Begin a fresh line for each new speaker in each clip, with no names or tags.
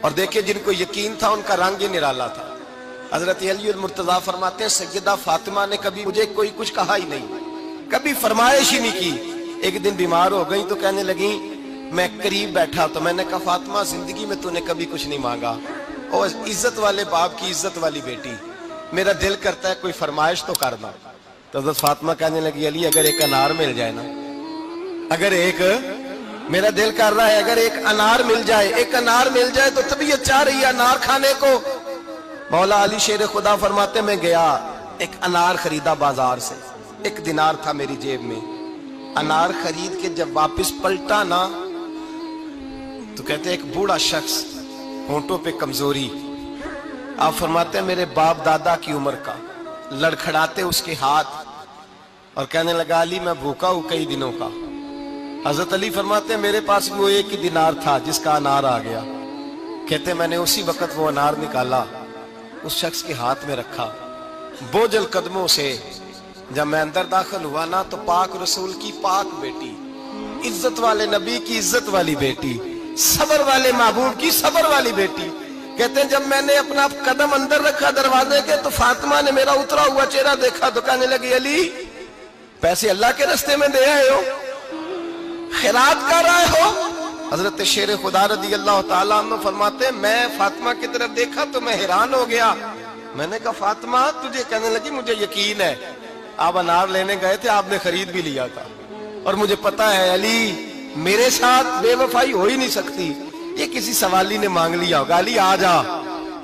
اور دیکھیں جن کو یقین تھا ان کا رنگ ہی نرالا تھا۔ حضرت علی المرتضیٰ فرماتے ہیں سیدہ فاطمہ نے کبھی مجھے کوئی کچھ کہا ہی نہیں، کبھی فرمائش ہی نہیں کی۔ ایک دن بیمار ہو گئی تو کہنے لگیں، میں قریب بیٹھا تو میں نے کہا فاطمہ زندگی میں تو نے کبھی کچھ نہیں مانگا، اور عزت والے باپ کی عزت والی بیٹی، میرا دل کرتا ہے کوئی فرمائش تو کرنا۔ تو حضرت فاطمہ کہنے لگی علی اگر ایک انار مل جائے نا، اگر ایک، میرا دل کر رہا ہے اگر ایک انار مل جائے، ایک انار مل جائے تو طبیعت چاہ رہی ہے انار کھانے کو۔ مولا علی شیر خدا فرماتے میں گیا، ایک انار خریدا بازار سے، 1 دینار تھا میری جیب میں، انار خرید کے جب واپس پلٹا نا تو کہتے ہیں ایک بوڑھا شخص، ہونٹوں پہ کمزوری، آپ فرماتے ہیں میرے باپ دادا کی عمر کا، لڑکھڑاتے اس کے ہاتھ اور کہنے لگا علی میں بھوکا ہوں کئی دنوں کا۔ حضرت علی فرماتے ہیں میرے پاس وہ 1 دینار تھا جس کا انار آ گیا، کہتے میں نے اسی وقت وہ انار نکالا، اس شخص کے ہاتھ میں رکھا، بوجھل قدموں سے جب میں اندر داخل ہوا نا تو پاک رسول کی پاک بیٹی، عزت والے نبی کی عزت والی بیٹی، صبر والے محبوب کی صبر والی بیٹی، کہتے ہیں جب میں نے اپنا قدم اندر رکھا دروازے کے تو فاطمہ نے میرا اترا ہوا چہرہ دیکھا تو کہنے لگی علی پیسے اللہ کے راستے میں دے آئے ہو، خیرات کر رہے ہو؟ حضرت شیر خدا رضی اللہ تعالیٰ عنہ فرماتے ہیں میں فاطمہ کی طرف دیکھا تو میں حیران ہو گیا، میں نے کہا فاطمہ تجھے، کہنے لگی مجھے یقین ہے آپ انار لینے گئے تھے، آپ نے خرید بھی لیا تھا، اور مجھے پتا ہے علی میرے ساتھ بے وفائی ہو ہی نہیں سکتی، یہ کسی سوالی نے مانگ لیا ہوگا، علی آ جا،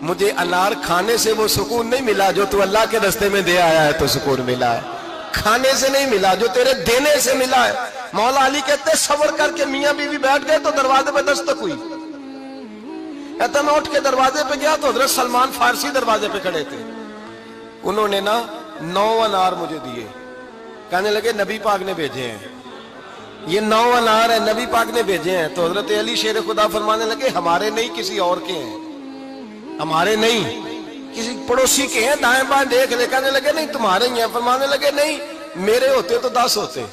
مجھے انار کھانے سے وہ سکون نہیں ملا جو تو اللہ کے راستے میں دے آیا ہے تو سکون ملا ہے، کھانے سے نہیں ملا جو تیرے دینے سے ملا ہے۔ مولا علی کہتے ہیں صبر کر کے میاں بیوی بیٹھ گئے تو دروازے پہ دستک ہوئی، کہتا میں اٹھ کے دروازے پہ گیا تو حضرت سلمان فارسی دروازے پہ کھڑے تھے، انہوں نے نا 9 انار مجھے دیے، کہنے لگے نبی پاک نے بھیجے ہیں، یہ 9 انار ہیں نبی پاک نے بھیجے ہیں۔ تو حضرت علی شیر خدا فرمانے لگے ہمارے نہیں کسی اور کے ہیں، ہمارے نہیں کسی پڑوسی کے ہیں، دائیں بائیں دیکھ لے، کہنے لگے نہیں تمہارے ہی ہیں، فرمانے لگے نہیں میرے ہوتے تو 10 ہوتے،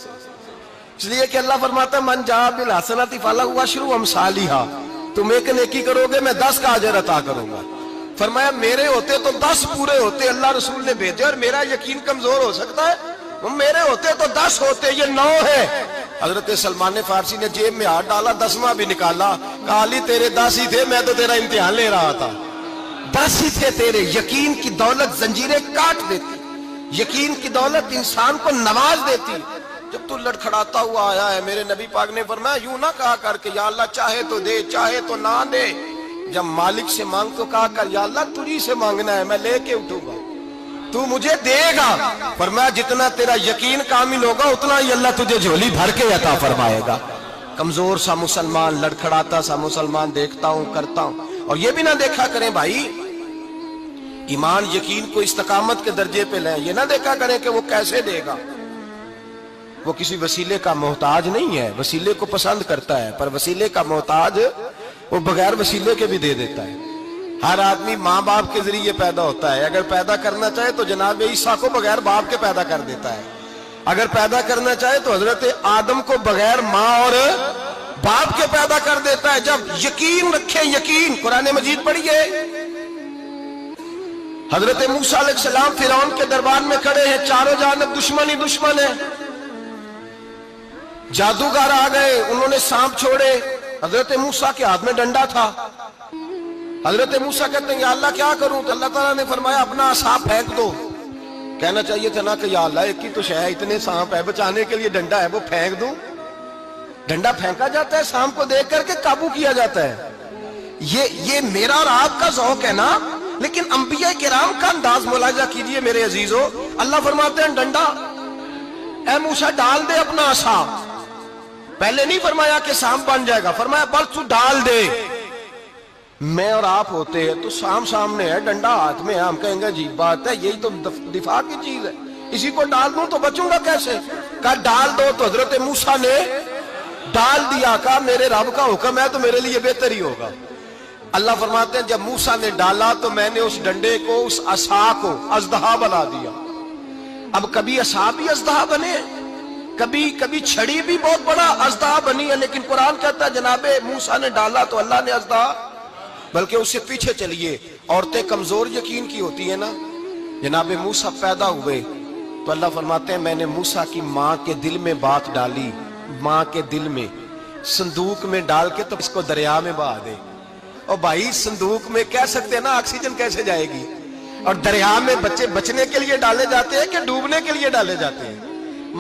اس لیے کہ اللہ فرماتا ہے من جاء بالحسنۃ فلہ عشر امثالھا، تم ایک نیکی کرو گے میں 10 کا اجر عطا کروں گا، فرمایا میرے ہوتے تو 10 پورے ہوتے، اللہ رسول نے بھیجے اور میرا یقین کمزور ہو سکتا ہے، میرے ہوتے تو 10 ہوتے، یہ 9 ہے۔ حضرت سلمان فارسی نے جیب میں ہاتھ ڈالا، 10واں بھی نکالا، کہا علی تیرے 10 ہی تھے، میں تو تیرا امتحان لے رہا تھا، 10 ہی تھے تیرے، یقین کی دولت زنجیریں کاٹ دیتی، یقین کی دولت انسان کو نواز دیتی۔ جب تو لڑکھڑاتا ہوا آیا ہے، میرے نبی پاک نے فرمایا یوں نہ کہا کر کے یا اللہ چاہے تو دے چاہے تو نہ دے، جب مالک سے مانگ تو کہا کر یا اللہ تجھی سے مانگنا ہے میں لے کے اٹھوں گا، تو مجھے دے گا، فرمایا جتنا تیرا یقین کامل ہوگا اتنا ہی اللہ تجھے جھولی بھر کے عطا فرمائے گا۔ کمزور سا مسلمان، لڑکھڑاتا سا مسلمان دیکھتا ہوں کرتا ہوں، اور یہ بھی نہ دیکھا کریں بھائی ایمان یقین کو استقامت کے درجے پہ لیں، یہ نہ دیکھا کریں کہ وہ کیسے دے گا، وہ کسی وسیلے کا محتاج نہیں ہے، وسیلے کو پسند کرتا ہے، پر وسیلے کا محتاج وہ بغیر وسیلے کے بھی دے دیتا ہے۔ ہر آدمی ماں باپ کے ذریعے پیدا ہوتا ہے، اگر پیدا کرنا چاہے تو جناب عیسیٰ کو بغیر باپ کے پیدا کر دیتا ہے، اگر پیدا کرنا چاہے تو حضرت آدم کو بغیر ماں اور باپ کے پیدا کر دیتا ہے۔ جب یقین رکھیں، یقین، قرآن مجید پڑھیے، حضرت موسیٰ علیہ السلام فرعون کے دربار میں کھڑے ہیں، چاروں جانب دشمن ہی دشمن ہے، جادوگر آ گئے، انہوں نے سانپ چھوڑے، حضرت موسیٰ کے ہاتھ میں ڈنڈا تھا، حضرت موسیٰ کہتے ہیں یا اللہ کیا کروں، تو اللہ تعالیٰ نے فرمایا اپنا عصا پھینک دو، کہنا چاہیے تھا نا کہ یا اللہ ایک ہی تو شے ہے، اتنے سانپ ہے، بچانے کے لیے ڈنڈا ہے وہ پھینک دوں، ڈنڈا پھینکا جاتا ہے، سانپ کو دیکھ کر کے قابو کیا جاتا ہے، یہ میرا اور آپ کا ذوق ہے نا، لیکن انبیاء کرام کا انداز ملاحظہ کیجئے میرے عزیزو، اللہ فرماتے ہیں ڈنڈا، اے موسیٰ ڈال دے اپنا عصا، پہلے نہیں فرمایا کہ سانپ بن جائے گا، فرمایا بس تو ڈال دے، میں اور آپ ہوتے ہیں تو سام سامنے ہے، ڈنڈا ہاتھ میں ہے، ہم کہیں گے عجیب بات ہے، یہی تو دفاع کی چیز ہے، اسی کو ڈال دوں تو بچوں گا کیسے، کہا ڈال دو، تو حضرت موسیٰ نے ڈال دیا، کہا میرے رب کا حکم ہے تو میرے لیے بہتر ہی ہوگا۔ اللہ فرماتے ہیں جب موسیٰ نے ڈالا تو میں نے اس ڈنڈے کو، اس عصا کو اژدہا بنا دیا۔ اب کبھی عصا بھی اژدہا بنے، کبھی چھڑی بھی بہت بڑا اژدہا بنی ہے، لیکن قرآن کہتا ہے جناب موسیٰ نے ڈالا تو اللہ نے اژدہا بلکہ اس سے پیچھے چلیے. عورتیں کمزور یقین کی ہوتی ہیں نا. جناب موسیٰ پیدا ہوئے تو اللہ فرماتے ہیں میں نے موسیٰ کی ماں کے دل میں بات ڈالی, ماں کے دل میں صندوق میں ڈال کے تو اس کو دریا میں بہا دے. اور بھائی صندوق میں کہہ سکتے ہیں نا آکسیجن کیسے جائے گی, اور دریا میں بچے بچنے کے لیے ڈالے جاتے ہیں کہ ڈوبنے کے لیے ڈالے جاتے ہیں.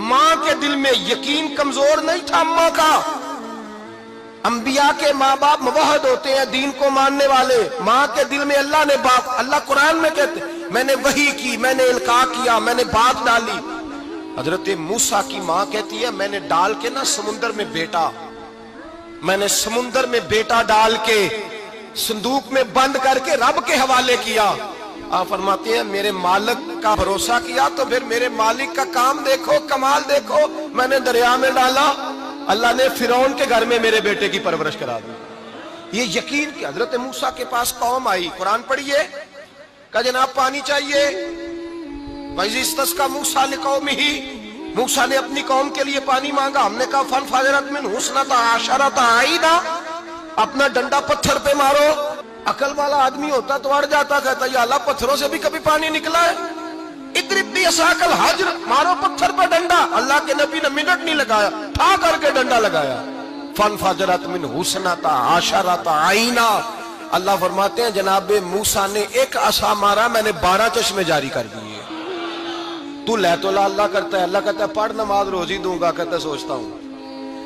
ماں کے دل میں یقین کمزور نہیں تھا ماں کا. انبیاء کے ماں باپ موحد ہوتے ہیں, دین کو ماننے والے. ماں کے دل میں اللہ نے بات, اللہ قرآن میں کہتے میں نے وحی کی, میں نے القاء کیا, میں نے بات ڈالی. حضرت موسیٰ کی ماں کہتی ہے میں نے ڈال کے نا سمندر میں بیٹا, میں نے سمندر میں بیٹا ڈال کے صندوق میں بند کر کے رب کے حوالے کیا. آپ فرماتے ہیں میرے مالک کا بھروسہ کیا تو پھر میرے مالک کا کام دیکھو, کمال دیکھو. میں نے دریا میں ڈالا, اللہ نے فرعون کے گھر میں میرے بیٹے کی پرورش کرا دی. یہ یقین کہ حضرت موسیٰ کے پاس قوم آئی, قرآن پڑھیے, کہا جناب پانی چاہیے. وَإِذِ اسْتَسْقَىٰ مُوسَىٰ لِقَوْمِهِ, موسیٰ نے اپنی قوم کے لیے پانی مانگا. ہم نے کہا فَانْفَجَرَتْ مِنْهُ اثْنَتَا عَشَرَةَ عَيْنًا, اپنا ڈنڈا پتھر پہ مارو. عقل والا آدمی ہوتا تو اڑ جاتا, کہتا یا اللہ پتھروں سے بھی کبھی پانی نکلا ہے. اضرب بعصاک الحجر, مارو پتھر پہ ڈنڈا. اللہ کے نبی نے منٹ نہیں لگایا, ٹھا کر کے ڈنڈا لگایا. فَانْفَجَرَتْ مِنْهُ اثْنَتَا عَشَرَةَ عَيْنًا. اللہ فرماتے ہیں جناب موسیٰ نے ایک عصا مارا, میں نے 12 چشمے جاری کر دیے. تو لے تو لا اللہ کرتا ہے, اللہ کہتا ہے پڑھ نماز روزی دوں گا, کہتا ہے سوچتا ہوں.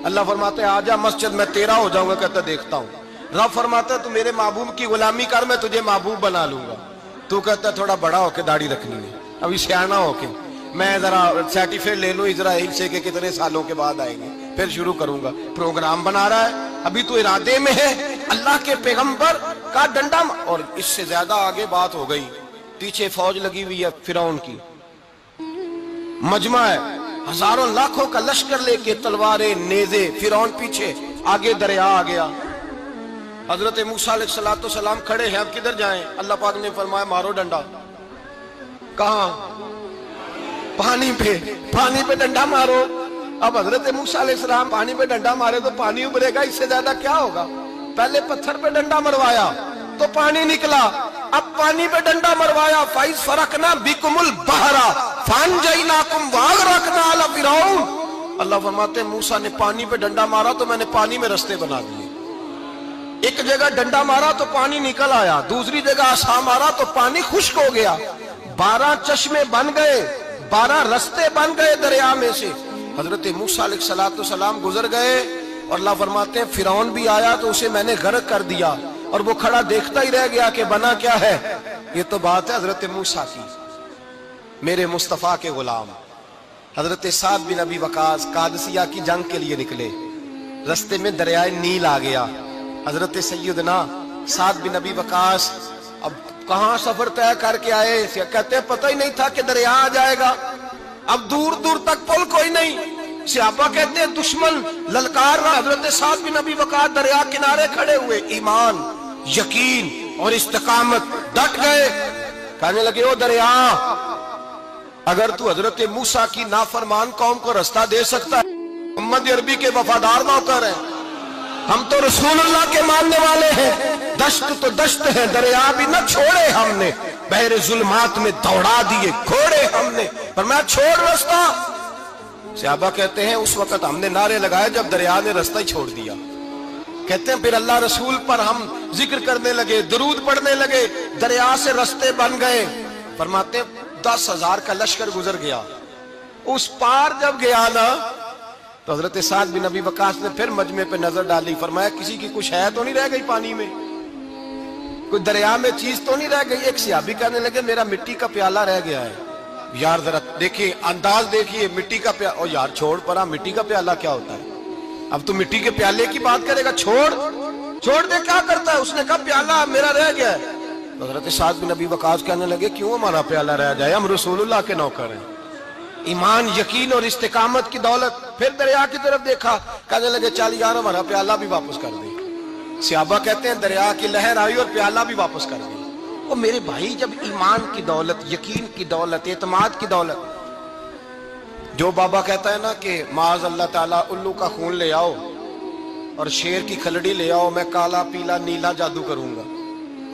اللہ فرماتے ہیں آجا مسجد میں تیرا ہو جاؤں گا, کہتا ہے دیکھتا ہوں. رب فرماتا ہے تو میرے محبوب کی غلامی کر, میں تجھے محبوب بنا لوں گا. تو کہتا ہے تھوڑا بڑا ہو کے داڑھی رکھنی ہے, ابھی سیانا ہو کے میں ذرا سرٹیفکیٹ لے لوں اسرائیل سے کہ کتنے سالوں کے بعد آئیں گے, پھر شروع کروں گا. پروگرام بنا رہا ہے, ابھی تو ارادے میں ہے. اللہ کے پیغمبر کا ڈنڈا, اور اس سے زیادہ آگے بات ہو گئی. پیچھے فوج لگی ہوئی ہے فرعون کی, مجمع ہے, ہزاروں لاکھوں کا لشکر لے کے, تلواریں نیزے. فرعون پیچھے, آگے دریا آ گیا. حضرت موسیٰ علیہ السلام کھڑے ہیں, اب کدھر جائیں؟ اللہ پاک نے فرمایا مارو ڈنڈا. کہاں؟ پانی پہ, پانی پہ ڈنڈا مارو. اب حضرت موسیٰ علیہ السلام پانی پہ ڈنڈا مارے تو پانی ابھرے گا, اس سے زیادہ کیا ہوگا؟ پہلے پتھر پہ ڈنڈا مروایا تو پانی نکلا, اب پانی پہ ڈنڈا مروایا. فَإِذْ فَرَقْنَا بِكُمُ الْبَحْرَ فَأَنْجَيْنَاكُمْ وَأَغْرَقْنَا آلَ فِرْعَوْنَ. اللہ فرماتے ہیں موسیٰ نے پانی پہ ڈنڈا مارا تو میں نے پانی میں رستے بنا دیے. ایک جگہ ڈنڈا مارا تو پانی نکل آیا, دوسری جگہ عصا مارا تو پانی خشک ہو گیا. 12 چشمے بن گئے, 12 رستے بن گئے دریا میں سے. حضرت موسیٰ علیہ السلام گزر گئے, اور اللہ فرماتے ہیں فرعون بھی آیا تو اسے میں نے غرق کر دیا, اور وہ کھڑا دیکھتا ہی رہ گیا کہ بنا کیا ہے. یہ تو بات ہے حضرت موسیٰ کی, میرے مصطفیٰ کے غلام. حضرت سعد بن ابی وقاص قادسیہ کی جنگ کے لیے نکلے, رستے میں دریائے نیل آ گیا. حضرت سیدنا سعد بن ابی وقاص اب کہاں سفر طے کر کے آئے, کہتے ہیں پتہ ہی نہیں تھا کہ دریا آ جائے گا. اب دور دور تک پل کوئی نہیں. صحابہ کہتے ہیں دشمن للکار رہا, حضرت سعد بن ابی وقاص دریا کنارے کھڑے ہوئے, ایمان, یقین اور استقامت, ڈٹ گئے. کہنے لگے او دریا, اگر تو حضرت موسیٰ کی نافرمان قوم کو رستہ دے سکتا ہے, محمد عربی کے وفادار نوکر ہیں, ہم تو رسول اللہ کے ماننے والے ہیں. دشت تو دشت ہے, دریا بھی نہ چھوڑے ہم نے, بحر ظلمات میں دوڑا دیے گھوڑے ہم نے, پر میں چھوڑ رستہ. صحابہ کہتے ہیں اس وقت ہم نے نعرے لگائے جب دریا نے رستہ ہی چھوڑ دیا. کہتے ہیں پھر اللہ رسول پر ہم ذکر کرنے لگے, درود پڑھنے لگے, دریا سے رستے بن گئے. فرماتے ہیں 10,000 کا لشکر گزر گیا. اس پار جب گیا نا تو حضرت سعد بن ابی وقاص نے پھر مجمع پہ نظر ڈالی, فرمایا کسی کی کچھ ہے تو نہیں رہ گئی پانی میں, کوئی دریا میں چیز تو نہیں رہ گئی. ایک صحابی کہنے لگے میرا مٹی کا پیالہ رہ گیا ہے. یار ذرا دیکھیے انداز دیکھیے, مٹی کا پیالہ, اور یار چھوڑ پرا, مٹی کا پیالہ کیا ہوتا ہے, اب تو مٹی کے پیالے کی بات کرے گا, چھوڑ دے, کیا کرتا ہے. اس نے کہا پیالہ میرا رہ گیا ہے. حضرت سعد بن ابی وقاص کہنے لگے کیوں ہمارا پیالہ رہ جائے, ہم رسول اللہ کے نوکر ہیں. ایمان, یقین اور استقامت کی دولت. پھر دریا کی طرف دیکھا, کہنے لگے چل یار ہمارا پیالہ بھی واپس کر دے. صحابہ کہتے ہیں دریا کی لہر آئی اور پیالہ بھی واپس کر دی. اور میرے بھائی جب ایمان کی دولت, یقین کی دولت, اعتماد کی دولت, جو بابا کہتا ہے نا کہ معاذ اللہ تعالیٰ الو کا خون لے آؤ اور شیر کی کھلڑی لے آؤ, میں کالا پیلا نیلا جادو کروں گا.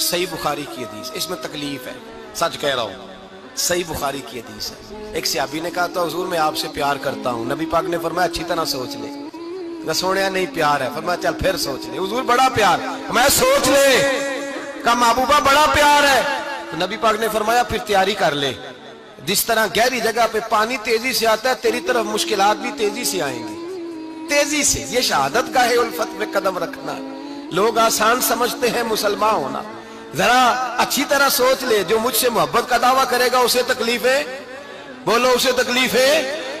صحیح بخاری کی حدیث، اس میں تکلیف ہے، سچ کہہ رہا ہوں، صحیح بخاری کی حدیث ہے۔ ایک صحابی نے کہا تھا حضور میں آپ سے پیار کرتا ہوں، نبی پاک نے فرمایا اچھی طرح سوچ لے۔ نہ سونے نہیں پیار ہے، فرمایا چل پھر سوچ لے۔ حضور بڑا پیار، میں سوچ لے، کہا محبوبہ بڑا پیار ہے، تو نبی پاک نے فرمایا پھر تیاری کر لے، جس طرح گہری جگہ پہ پانی تیزی سے آتا ہے تیری طرف مشکلات بھی تیزی سے آئیں گی، تیزی سے۔ یہ شہادت کا ہے الفت میں قدم رکھنا۔ لوگ آسان سمجھتے ہیں مسلمان ہونا، ذرا اچھی طرح سوچ لے، جو مجھ سے محبت کا دعویٰ کرے گا اسے تکلیف ہے، بولو اسے تکلیف ہے،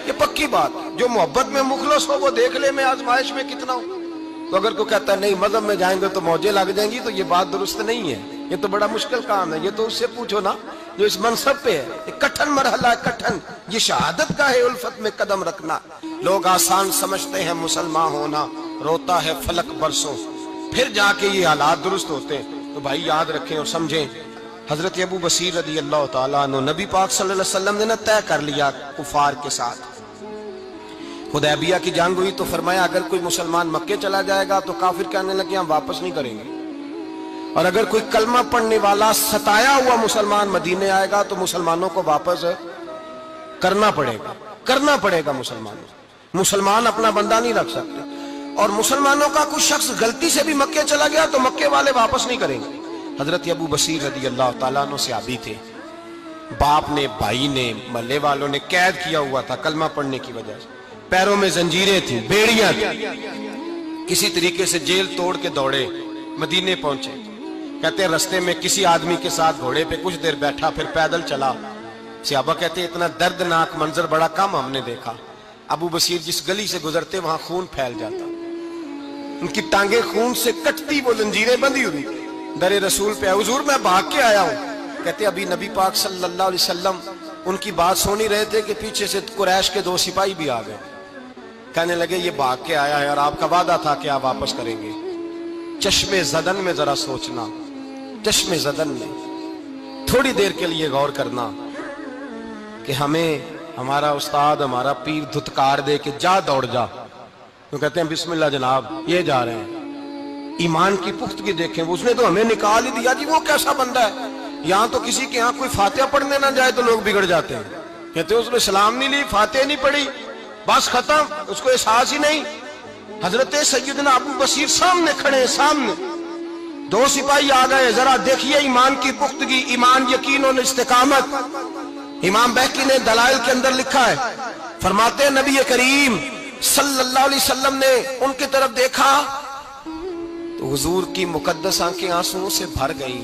یہ پکی بات۔ جو محبت میں مخلص ہو وہ دیکھ لے میں آزمائش میں کتنا ہوں۔ تو اگر کوئی کہتا ہے نہیں مذہب میں جائیں گے تو موجیں لگ جائیں گی، تو یہ بات درست نہیں ہے، یہ تو بڑا مشکل کام ہے۔ یہ تو اس سے پوچھو نا جو اس منصب پہ ہے، یہ کٹھن مرحلہ ہے، کٹھن۔ یہ شہادت کا ہے الفت میں قدم رکھنا۔ لوگ آسان سمجھتے ہیں مسلمان ہونا، روتا ہے فلک برسوں، پھر جا کے یہ حالات درست ہوتے ہیں۔ تو بھائی یاد رکھیں اور سمجھیں، حضرت ابو بصیر رضی اللہ تعالیٰ عنہ، نبی پاک صلی اللہ علیہ وسلم نے طے کر لیا کفار کے ساتھ، حدیبیہ کی جنگ ہوئی تو فرمایا اگر کوئی مسلمان مکے چلا جائے گا تو کافر کہنے لگے ہم واپس نہیں کریں گے، اور اگر کوئی کلمہ پڑھنے والا ستایا ہوا مسلمان مدینے آئے گا تو مسلمانوں کو واپس کرنا پڑے گا مسلمان اپنا بندہ نہیں رکھ سکتے۔ اور مسلمانوں کا کوئی شخص غلطی سے بھی مکے چلا گیا تو مکے والے واپس نہیں کریں گے۔ حضرت ابو بصیر رضی اللہ تعالیٰ عنہ صحابی تھے، باپ نے، بھائی نے، محلے والوں نے قید کیا ہوا تھا کلمہ پڑھنے کی وجہ سے، پیروں میں زنجیریں تھیں، بیڑیاں تھیں، کسی طریقے سے جیل توڑ کے دوڑے مدینے پہنچے۔ کہتے ہیں رستے میں کسی آدمی کے ساتھ گھوڑے پہ کچھ دیر بیٹھا پھر پیدل چلا۔ صحابہ کہتے ہیں اتنا دردناک منظر بڑا کم ہم نے دیکھا۔ ابو بصیر جس گلی سے گزرتے وہاں خون پھیل جاتا، ان کی ٹانگیں خون سے کٹتی، وہ زنجیریں بندھی ہوئی، در رسول پہ حضور میں بھاگ کے آیا ہوں۔ کہتے ابھی نبی پاک صلی اللہ علیہ وسلم ان کی بات سن ہی رہے تھے کہ پیچھے سے قریش کے 2 سپاہی بھی آ گئے، کہنے لگے یہ بھاگ کے آیا ہے اور آپ کا وعدہ تھا کہ آپ واپس کریں گے۔ چشم زدن میں ذرا سوچنا، چشم زدن میں تھوڑی دیر کے لیے غور کرنا کہ ہمیں ہمارا استاد، ہمارا پیر دھتکار دے کہ جا دوڑ جا، تو کہتے ہیں بسم اللہ جناب یہ جا رہے ہیں۔ ایمان کی پختگی دیکھیں، اس نے تو ہمیں نکال ہی دیا جی، وہ کیسا بندہ ہے۔ یہاں تو کسی کے یہاں کوئی فاتحہ پڑھنے نہ جائے تو لوگ بگڑ جاتے ہیں، کہتے ہیں اس نے سلام نہیں لی، فاتحہ نہیں پڑھی، بس ختم، اس کو احساس ہی نہیں۔ حضرت سیدنا ابو بصیر سامنے کھڑے، سامنے 2 سپاہی آ گئے، ذرا دیکھیے ایمان کی پختگی، ایمان، یقین اور استقامت۔ امام بہقی نے دلائل کے اندر لکھا ہے، فرماتے ہیں نبی کریم صلی اللہ علیہ وسلم نے ان کی طرف دیکھا تو حضور کی مقدس آنکھیں آنسوؤں سے بھر گئیں۔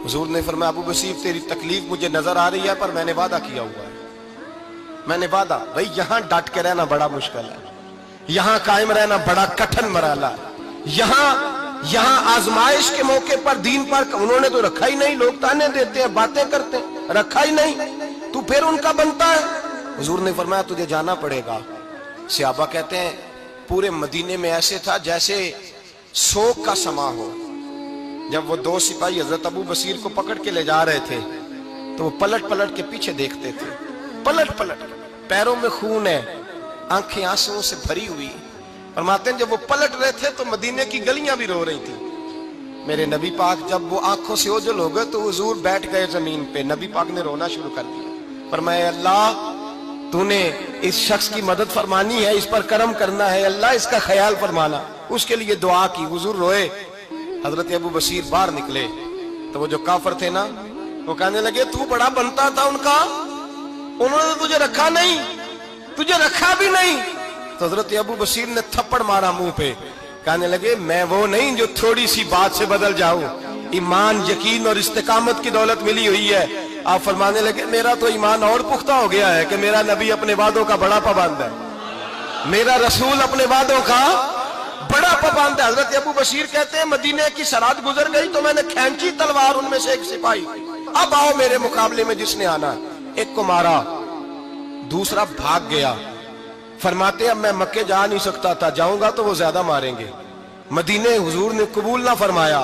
حضور نے فرمایا ابو بصیر تیری تکلیف مجھے نظر آ رہی ہے پر میں نے وعدہ کیا ہوا ہے، میں نے وعدہ۔ بھئی یہاں ڈٹ کے رہنا بڑا مشکل ہے، یہاں قائم رہنا بڑا کٹھن مرحلہ ہے۔ یہاں آزمائش کے موقع پر دین پر انہوں نے تو رکھا ہی نہیں، لوگ تانے دیتے ہیں، باتیں کرتے ہیں، رکھا ہی نہیں، تو پھر ان کا بنتا ہے۔ حضور نے فرمایا تجھے جانا پڑے گا۔ صحابہ کہتے ہیں پورے مدینے میں ایسے تھا جیسے سوگ کا سما ہو۔ جب وہ 2 سپاہی حضرت ابو بصیر کو پکڑ کے لے جا رہے تھے تو وہ پلٹ پلٹ کے پیچھے دیکھتے تھے، پلٹ پلٹ کے، پیروں میں خون ہے، آنکھیں آنسوؤں سے بھری ہوئی۔ فرماتے ہیں جب وہ پلٹ رہے تھے تو مدینے کی گلیاں بھی رو رہی تھی۔ میرے نبی پاک جب وہ آنکھوں سے اوجھل ہو گئے تو حضور بیٹھ گئے زمین پہ، نبی پاک نے رونا شروع کر دیا۔ فرمایا اللہ تو نے اس شخص کی مدد فرمانی ہے، اس پر کرم کرنا ہے، اللہ اس کا خیال فرمانا، اس کے لیے دعا کی، حضور روئے۔ حضرت ابو بصیر باہر نکلے تو وہ جو کافر تھے نا وہ کہنے لگے تو بڑا بنتا تھا ان کا، انہوں نے تجھے رکھا نہیں، تجھے رکھا بھی نہیں۔ تو حضرت ابو بصیر نے تھپڑ مارا منہ پہ، کہنے لگے میں وہ نہیں جو تھوڑی سی بات سے بدل جاؤں، ایمان، یقین اور استقامت کی دولت ملی ہوئی ہے۔ آپ فرمانے لگے میرا تو ایمان اور پختہ ہو گیا ہے کہ میرا نبی اپنے وعدوں کا بڑا پابند ہے، میرا رسول اپنے وعدوں کا بڑا پابند ہے۔ حضرت ابو بصیر کہتے ہیں مدینے کی سرحد گزر گئی تو میں نے کھینچی تلوار، ان میں سے ایک سپاہی، اب آؤ میرے مقابلے میں جس نے آنا ہے۔ ایک کو مارا، دوسرا بھاگ گیا۔ فرماتے اب میں مکے جا نہیں سکتا تھا، جاؤں گا تو وہ زیادہ ماریں گے۔ مدینے حضور نے قبول نہ فرمایا۔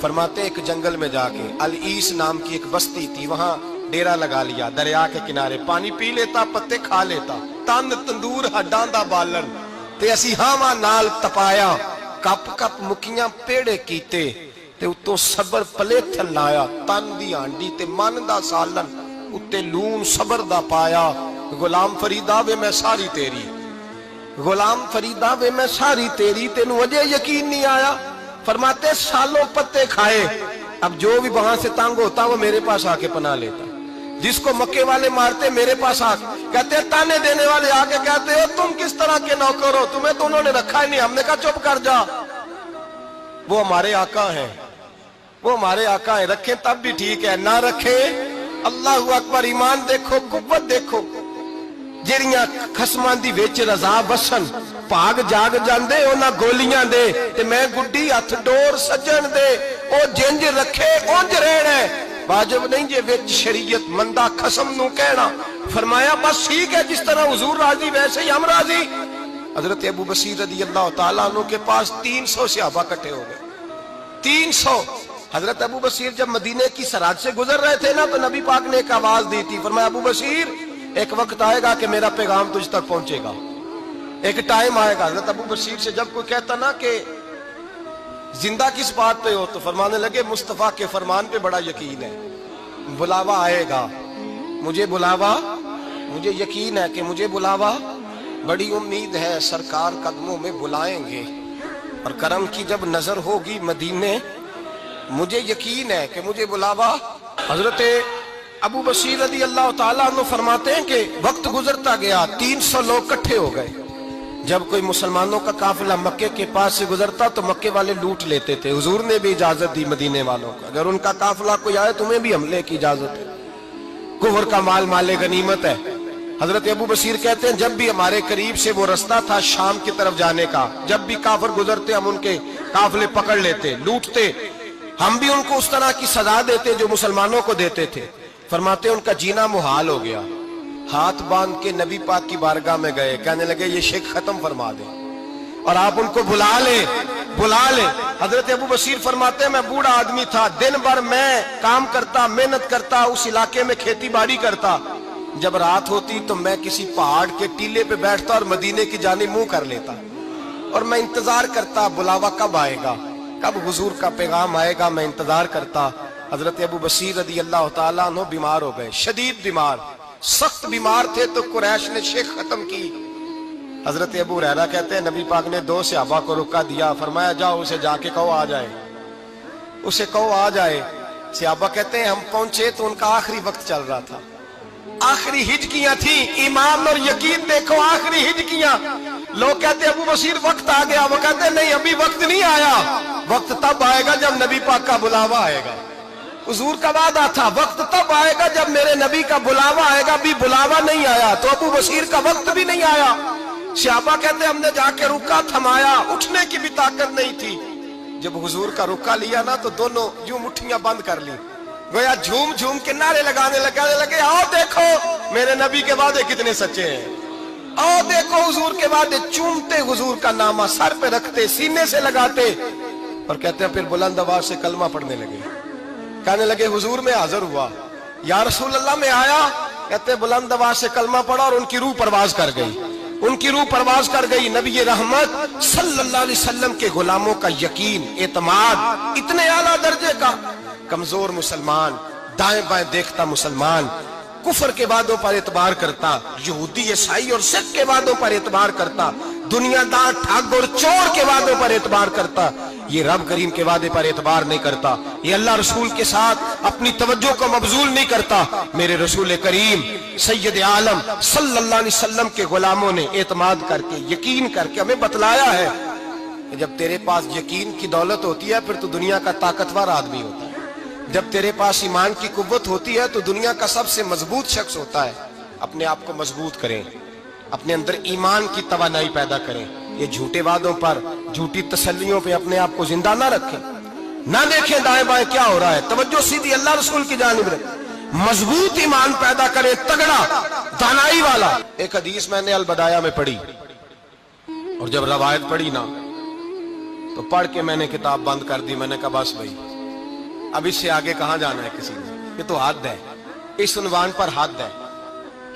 فرماتے ایک جنگل میں جا کے العیس نام کی ایک بستی تھی، وہاں ڈیرا لگا لیا، دریا کے کنارے، پانی پی لیتا، پتے کھا لیتا، تن تندور ہڈاں دا بالن تے اسی ہاواں نال تپایا، کپ کپ مکیاں پیڑے کیتے، تے اتوں صبر پلیتھن لایا، تن دی ہانڈی تے من دا سالن اتے لون صبر دا پایا۔ غلام فریدا وے میں ساری تیری، غلام فریدا وے میں ساری تیری، تینوں وجہ یقین نہیں آیا؟ فرماتے سالوں پتے کھائے، اب جو بھی وہاں سے تنگ ہوتا وہ میرے پاس آ کے پناہ لیتا، جس کو مکے والے مارتے میرے پاس آ کہتے تانے دینے والے آ کے کہتے ہو تم کس طرح کے نوکر ہو، تمہیں تو انہوں نے رکھا ہی نہیں۔ ہم نے کہا چپ کر جا، وہ ہمارے آقا ہیں، وہ ہمارے آقا ہیں، رکھیں تب بھی ٹھیک ہے، نہ رکھیں اللہ اکبر۔ ایمان دیکھو، قوت دیکھو، جیڑیاں خسماں دی وچ رضا بسن بھاگ جاگ جاندے انہاں گولیاں دے تے میں گڈی ہتھ ڈور سجن دے، او جنج رکھے اونج رہنا ہے، واجب نہیں جے وچ شریعت مندہ خسم نو کہنا۔ فرمایا بس ٹھیک ہے، جس طرح حضور راضی ویسے ہی ہم راضی۔ حضرت ابو بصیر رضی اللہ تعالیٰ عنہ کے پاس 300 صحابہ کٹھے ہو گئے، 300۔ حضرت ابو بصیر جب مدینے کی سرحد سے گزر رہے تھے نا تو نبی پاک نے ایک آواز دی تھی، فرمایا ابو بصیر ایک وقت آئے گا کہ میرا پیغام تجھ تک پہنچے گا، ایک ٹائم آئے گا۔ حضرت ابو بصیر سے جب کوئی کہتا نا کہ زندہ کس بات پہ ہو تو فرمانے لگے مصطفیٰ کے فرمان پہ بڑا یقین ہے، بلاوا آئے گا، مجھے بلاوا، مجھے یقین ہے کہ مجھے بلاوا، بڑی امید ہے سرکار قدموں میں بلائیں گے، اور کرم کی جب نظر ہوگی مدینے مجھے یقین ہے کہ مجھے بلاوا۔ حضرت ابو بصیر رضی اللہ تعالیٰ عنہ فرماتے ہیں کہ وقت گزرتا گیا، 300 لوگ کٹھے ہو گئے۔ جب کوئی مسلمانوں کا قافلہ مکے کے پاس سے گزرتا تو مکے والے لوٹ لیتے تھے، حضور نے بھی اجازت دی مدینے والوں کو، اگر ان کا قافلہ کوئی آئے تمہیں بھی حملے کی اجازت ہے، کفر کا مال مال غنیمت ہے۔ حضرت ابو بصیر کہتے ہیں جب بھی ہمارے قریب سے وہ رستہ تھا شام کی طرف جانے کا، جب بھی کافر گزرتے ہم ان کے قافلے پکڑ لیتے، لوٹتے، ہم بھی ان کو اس طرح کی سزا دیتے جو مسلمانوں کو دیتے تھے۔ فرماتے ان کا جینا محال ہو گیا، ہاتھ باندھ کے نبی پاک کی بارگاہ میں گئے، کہنے لگے یہ شرک ختم فرما دیں اور آپ ان کو بلا لیں، بلا لیں۔ حضرت ابو بصیر فرماتے ہیں میں بوڑھا آدمی تھا، دن بھر میں کام کرتا، محنت کرتا، اس علاقے میں کھیتی باڑی کرتا، جب رات ہوتی تو میں کسی پہاڑ کے ٹیلے پہ بیٹھتا اور مدینے کی جانب منہ کر لیتا، اور میں انتظار کرتا بلاوا کب آئے گا، کب حضور کا پیغام آئے گا، میں انتظار کرتا۔ حضرت ابو بصیر رضی اللہ تعالیٰ عنہ بیمار ہو گئے، شدید بیمار، سخت بیمار تھے، تو قریش نے شیخ ختم کی۔ حضرت ابو ہریرہ کہتے ہیں نبی پاک نے 2 صحابہ کو رکا دیا، فرمایا جاؤ اسے جا کے کہو آ جائے، اسے کہو آ جائے۔ صحابہ کہتے ہیں ہم پہنچے تو ان کا آخری وقت چل رہا تھا، آخری ہجکیاں تھیں، ایمان اور یقین دیکھو، آخری ہجکیاں۔ لوگ کہتے ابو بصیر وقت آ گیا، وہ کہتے نہیں ابھی وقت نہیں آیا، وقت تب آئے گا جب نبی پاک کا بلاوا آئے گا۔ حضور کا وعدہ تھا وقت تب آئے گا جب میرے نبی کا بلاوا آئے گا، بھی بلاوا نہیں آیا تو ابو بصیر کا وقت بھی نہیں آیا۔ صحابہ کہتے ہم نے جا کے رکا، تھمایا، اٹھنے کی بھی طاقت نہیں تھی۔ جب حضور کا رکا لیا نا تو دونوں یوں مٹھیاں بند کر لی، گویا جھوم جھوم کے نعرے لگانے لگے آؤ دیکھو میرے نبی کے وعدے کتنے سچے ہیں، آؤ دیکھو حضور کے وعدے، چومتے حضور کا نامہ، سر پہ رکھتے، سینے سے لگاتے، اور کہتے ہیں پھر بلند آواز سے کلمہ پڑھنے لگے، کہنے لگے حضور میں حاضر ہوا، یا رسول اللہ میں آیا، کہتے بلند آواز سے کلمہ پڑھا اور ان کی روح پرواز کر گئی، ان کی روح پرواز کر گئی۔ نبی رحمت صلی اللہ علیہ وسلم کے غلاموں کا یقین، اعتماد اتنے اعلیٰ درجے کا، کمزور مسلمان، دائیں بائیں دیکھتا مسلمان، کفر کے وعدوں پر اعتبار کرتا، یہودی عیسائی اور سکھ کے وعدوں پر اعتبار کرتا، دنیا دار ٹھگ اور چور کے وعدوں پر اعتبار کرتا، یہ رب کریم کے وعدے پر اعتبار نہیں کرتا، یہ اللہ رسول کے ساتھ اپنی توجہ کو مبذول نہیں کرتا۔ میرے رسول کریم سید عالم صلی اللہ علیہ وسلم کے غلاموں نے اعتماد کر کے، یقین کر کے ہمیں بتلایا ہے کہ جب تیرے پاس یقین کی دولت ہوتی ہے پھر تو دنیا کا طاقتور آدمی ہوتا ہے، جب تیرے پاس ایمان کی قوت ہوتی ہے تو دنیا کا سب سے مضبوط شخص ہوتا ہے۔ اپنے آپ کو مضبوط کریں، اپنے اندر ایمان کی توانائی پیدا کریں، یہ جھوٹے وعدوں پر، جھوٹی تسلیوں پہ اپنے آپ کو زندہ نہ رکھیں، نہ دیکھیں دائیں بائیں کیا ہو رہا ہے، توجہ سیدھی اللہ رسول کی جانب رکھیں، مضبوط ایمان پیدا کریں، تگڑا، دانائی والا۔ ایک حدیث میں نے البدایہ میں پڑھی، اور جب روایت پڑھی نا تو پڑھ کے میں نے کتاب بند کر دی، میں نے کہا بس بھائی اب اس سے آگے کہاں جانا ہے کسی نے، یہ تو حد ہے، اس عنوان پر حد ہے۔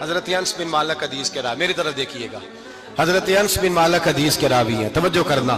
حضرت انس بن مالک حدیث کے راوی، میری طرف دیکھیے گا، حضرت انس بن مالک حدیث کے راوی ہیں، توجہ کرنا۔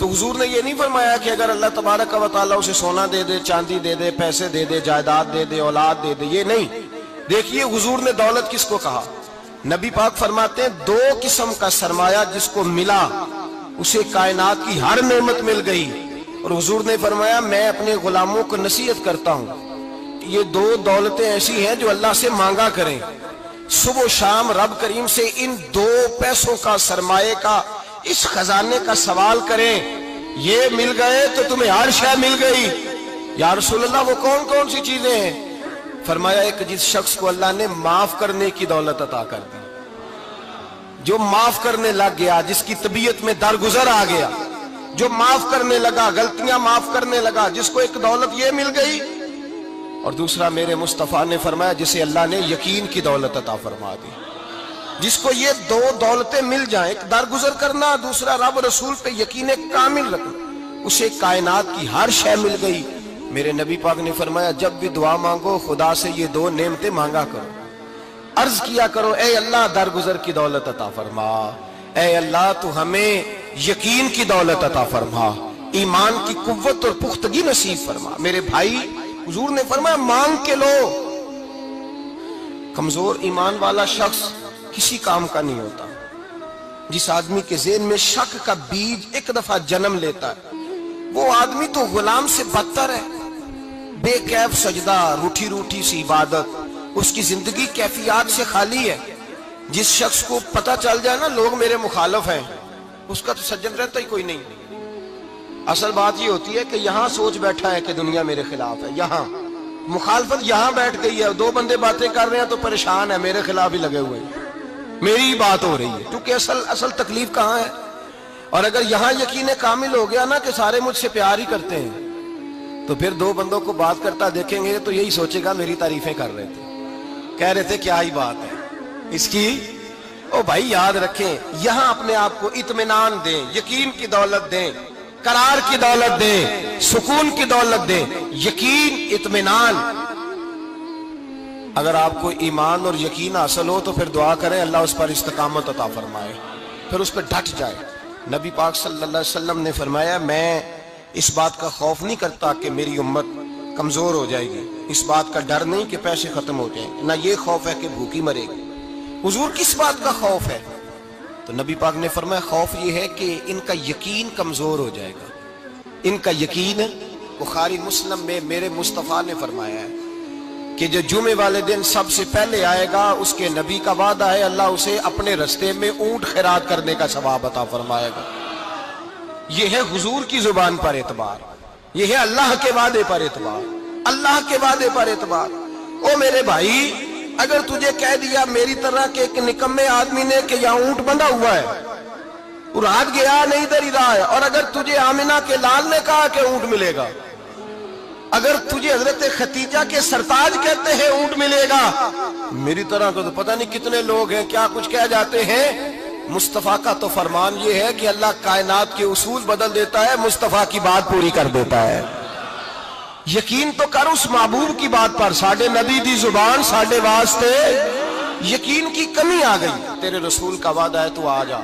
تو حضور نے یہ نہیں فرمایا کہ اگر اللہ تبارک و تعالیٰ اسے سونا دے دے، چاندی دے دے، پیسے دے دے، جائیداد دے دے، اولاد دے دے، یہ نہیں۔ دیکھیے حضور نے دولت کس کو کہا؟ نبی پاک فرماتے ہیں دو قسم کا سرمایہ جس کو ملا اسے کائنات کی ہر نعمت مل گئی۔ اور حضور نے فرمایا میں اپنے غلاموں کو نصیحت کرتا ہوں کہ یہ دو دولتیں ایسی ہیں جو اللہ سے مانگا کریں، صبح و شام رب کریم سے ان دو پیسوں کا، سرمایے کا، اس خزانے کا سوال کریں۔ یہ مل گئے تو تمہیں ہر شے مل گئی۔ یا رسول اللہ وہ کون کون سی چیزیں ہیں؟ فرمایا ایک جس شخص کو اللہ نے معاف کرنے کی دولت عطا کر دی، جو معاف کرنے لگ گیا، جس کی طبیعت میں درگزر آ گیا، جو معاف کرنے لگا، غلطیاں معاف کرنے لگا، جس کو ایک دولت یہ مل گئی۔ اور دوسرا میرے مصطفیٰ نے فرمایا جسے اللہ نے یقین کی دولت عطا فرما دی، جس کو یہ دو دولتیں مل جائیں، ایک درگزر کرنا، دوسرا رب رسول پہ یقین کامل رکھنا، اسے کائنات کی ہر شے مل گئی۔ میرے نبی پاک نے فرمایا جب بھی دعا مانگو خدا سے یہ دو نعمتیں مانگا کرو، عرض کیا کرو اے اللہ درگزر کی دولت عطا فرما، اے اللہ تو ہمیں یقین کی دولت عطا فرما، ایمان کی قوت اور پختگی نصیب فرما۔ میرے بھائی حضور نے فرمایا مانگ کے لو۔ کمزور ایمان والا شخص کسی کام کا نہیں ہوتا۔ جس آدمی کے ذہن میں شک کا بیج ایک دفعہ جنم لیتا ہے وہ آدمی تو غلام سے بدتر ہے۔ بے کیف سجدہ، روٹھی روٹھی سی عبادت، اس کی زندگی کیفیات سے خالی ہے۔ جس شخص کو پتہ چل جائے نا لوگ میرے مخالف ہیں، اس کا تو سجن رہتا ہی کوئی نہیں۔ اصل بات یہ ہوتی ہے کہ یہاں سوچ بیٹھا ہے کہ دنیا میرے خلاف ہے، یہاں مخالفت یہاں بیٹھ گئی ہے، دو بندے باتیں کر رہے ہیں تو پریشان ہے، میرے خلاف ہی لگے ہوئے ہیں، میری ہی بات ہو رہی ہے، کیونکہ اصل تکلیف کہاں ہے؟ اور اگر یہاں یقین کامل ہو گیا نا کہ سارے مجھ سے پیار ہی کرتے ہیں، تو پھر دو بندوں کو بات کرتا دیکھیں گے تو یہی سوچے گا میری تعریفیں کر رہے تھے، کہہ رہے تھے کیا ہی بات ہے اس کی۔ او بھائی یاد رکھیں، یہاں اپنے آپ کو اطمینان دیں، یقین کی دولت دیں، قرار کی دولت دیں، سکون کی دولت دیں، یقین، اطمینان۔ اگر آپ کو ایمان اور یقین حاصل ہو تو پھر دعا کریں اللہ اس پر استقامت عطا فرمائے، پھر اس پہ ڈٹ جائے۔ نبی پاک صلی اللہ علیہ وسلم نے فرمایا میں اس بات کا خوف نہیں کرتا کہ میری امت کمزور ہو جائے گی، اس بات کا ڈر نہیں کہ پیسے ختم ہو جائیں، نہ یہ خوف ہے کہ بھوکی مرے گی۔ حضور کس بات کا خوف ہے؟ تو نبی پاک نے فرمایا خوف یہ ہے کہ ان کا یقین کمزور ہو جائے گا۔ ان کا یقین، بخاری مسلم میں میرے مصطفیٰ نے فرمایا ہے کہ جو جمعے والے دن سب سے پہلے آئے گا اس کے نبی کا وعدہ ہے اللہ اسے اپنے رستے میں اونٹ خیرات کرنے کا ثواب عطا فرمائے گا۔ یہ ہے حضور کی زبان پر اعتبار، یہ ہے اللہ کے وعدے پر اعتبار، اللہ کے وعدے پر اعتبار۔ او میرے بھائی اگر تجھے کہہ دیا میری طرح کے ایک نکمے آدمی نے کہ یہاں اونٹ بندھا ہوا ہے، رات گیا نہیں ادھر ہی رہا ہے، اور اگر تجھے آمنہ کے لال نے کہا کہ اونٹ ملے گا، اگر تجھے حضرت ختیجہ کے سرتاج کہتے ہیں اونٹ ملے گا، میری طرح کو تو پتہ نہیں کتنے لوگ ہیں کیا کچھ کہہ جاتے ہیں۔ مصطفیٰ کا تو فرمان یہ ہے کہ اللہ کائنات کے اصول بدل دیتا ہے، مصطفیٰ کی بات پوری کر دیتا ہے۔ یقین تو کر اس محبوب کی بات پر، ساڈے نبی دی زبان ساڈے واسطے، یقین کی کمی آ گئی، تیرے رسول کا وعدہ ہے تو آ جا۔